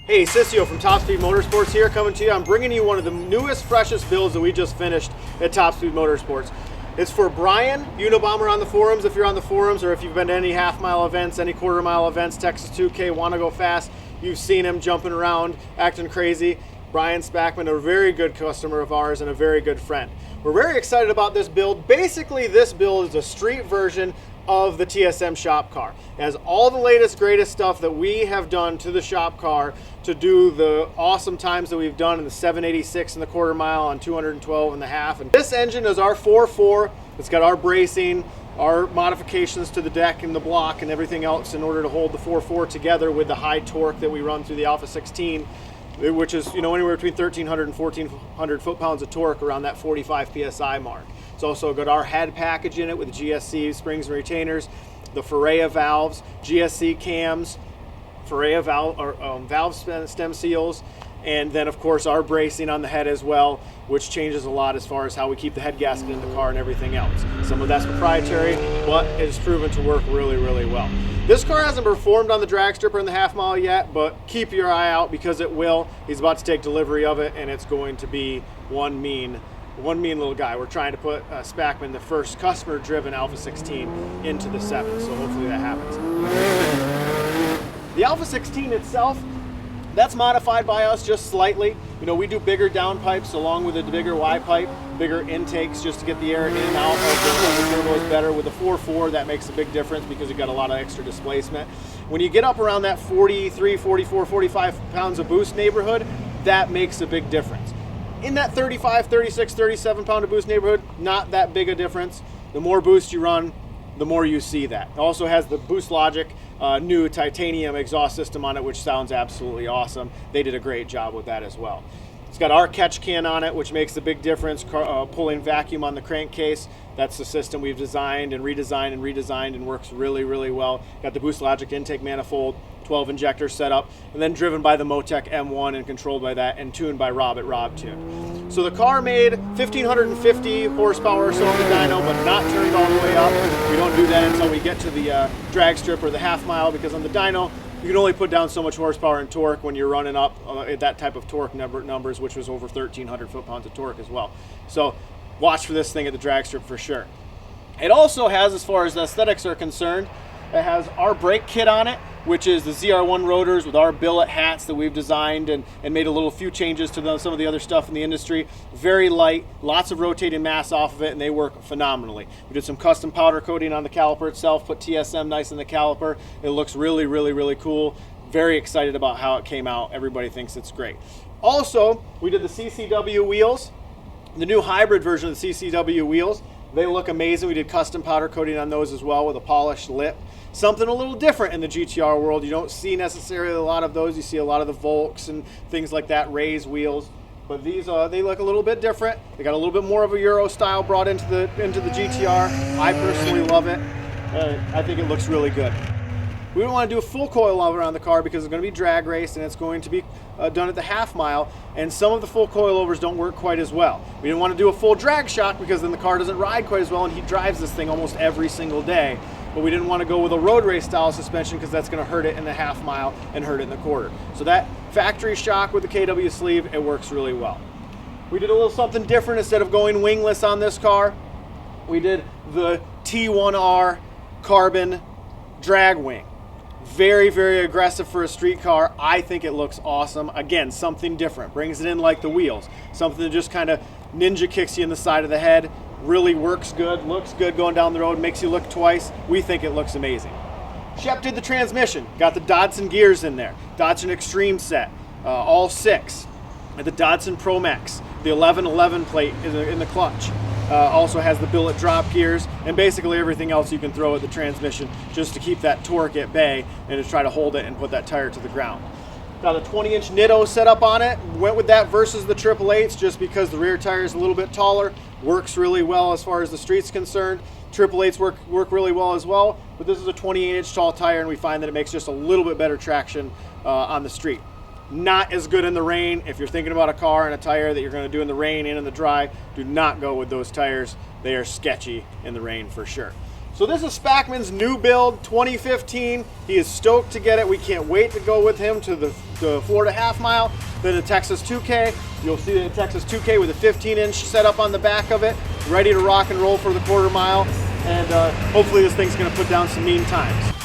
Hey, Cico from TopSpeed Motorsports here, coming to you. I'm bringing you one of the newest, freshest builds that we just finished at TopSpeed Motorsports. It's for Brian, Unabomber on the forums, if you're on the forums, or if you've been to any half-mile events, any quarter-mile events, Texas 2K, want to go fast, you've seen him jumping around, acting crazy. Brian Spachman, a very good customer of ours and a very good friend. We're very excited about this build. Basically, this build is a street version of the TSM shop car. It has all the latest, greatest stuff that we have done to the shop car to do the awesome times that we've done in the 786 in the quarter mile on 212 and a half. And this engine is our 4.4. It's got our bracing, our modifications to the deck and the block and everything else in order to hold the 4.4 together with the high torque that we run through the Alpha16, which is, you know, anywhere between 1,300 and 1,400 foot-pounds of torque around that 45 PSI mark. It's also got our head package in it with GSC springs and retainers, the Ferrea valves, GSC cams, Ferrea valve stem seals, and then of course our bracing on the head as well, which changes a lot as far as how we keep the head gasket in the car and everything else. Some of that's proprietary, but it's proven to work really, really well. This car hasn't performed on the drag stripper in the half mile yet, but keep your eye out because it will. He's about to take delivery of it, and it's going to be one mean little guy. We're trying to put Spachman, the first customer-driven Alpha16, into the 7, so hopefully that happens. The Alpha16 itself, that's modified by us just slightly. You know, we do bigger downpipes along with a bigger Y pipe, bigger intakes just to get the air in and out of the turbos better. With the 4.4, that makes a big difference because you've got a lot of extra displacement. When you get up around that 43, 44, 45 pounds of boost neighborhood, that makes a big difference. In that 35, 36, 37 pound of boost neighborhood, not that big a difference. The more boost you run, the more you see that. It also has the Boost Logic new titanium exhaust system on it, which sounds absolutely awesome. They did a great job with that as well. It's got our catch can on it, which makes a big difference, pulling vacuum on the crankcase. That's the system we've designed and redesigned and works really, really well. Got the Boost Logic intake manifold, 12 injector setup, and then driven by the Motec M1 and controlled by that and tuned by Rob at RobTune. So the car made 1,550 horsepower or so on the dyno, but not turned all the way up. We don't do that until we get to the drag strip or the half mile, because on the dyno, you can only put down so much horsepower and torque when you're running up at that type of torque numbers, which was over 1,300 foot-pounds of torque as well. So watch for this thing at the drag strip for sure. It also has, as far as aesthetics are concerned, it has our brake kit on it, which is the ZR1 rotors with our billet hats that we've designed and made a few changes to some of the other stuff in the industry. Very light, lots of rotating mass off of it, and they work phenomenally. We did some custom powder coating on the caliper itself, put TSM nice in the caliper. It looks really, really, really cool. Very excited about how it came out. Everybody thinks it's great. Also, we did the CCW wheels, the new hybrid version of the CCW wheels. They look amazing. We did custom powder coating on those as well with a polished lip. Something a little different in the GT-R world. You don't see necessarily a lot of those. You see a lot of the Volks and things like that, raised wheels. But these, they look a little bit different. They got a little bit more of a Euro style brought into the GT-R. I personally love it. I think it looks really good. We don't want to do a full coilover around the car because it's going to be drag race and it's going to be done at the half mile, and some of the full coilovers don't work quite as well. We didn't want to do a full drag shock because then the car doesn't ride quite as well, and he drives this thing almost every single day. But we didn't want to go with a road race style suspension because that's going to hurt it in the half mile and hurt it in the quarter. So that factory shock with the KW sleeve, it works really well. We did a little something different. Instead of going wingless on this car, we did the T1R carbon drag wing. Very, very aggressive for a street car. I think it looks awesome. Again, something different. Brings it in like the wheels. Something that just kind of ninja kicks you in the side of the head. Really works good, looks good going down the road, makes you look twice. We think it looks amazing. Shep did the transmission. Got the Dodson gears in there. Dodson Extreme set, all 6. And the Dodson Pro Max. The 1111 plate in the clutch. Also has the billet drop gears and basically everything else you can throw at the transmission just to keep that torque at bay and to try to hold it and put that tire to the ground. Got a 20-inch Nitto set up on it. Went with that versus the 888s just because the rear tire is a little bit taller. Works really well as far as the street's concerned. 888s work really well as well, but this is a 28-inch tall tire and we find that it makes just a little bit better traction on the street. Not as good in the rain. If you're thinking about a car and a tire that you're going to do in the rain and in the dry, do not go with those tires. They are sketchy in the rain for sure. So this is Spachman's new build, 2015. He is stoked to get it. We can't wait to go with him to the Florida half mile, then the Texas 2K. You'll see the Texas 2K with a 15-inch setup on the back of it, ready to rock and roll for the quarter mile. And hopefully this thing's gonna put down some mean times.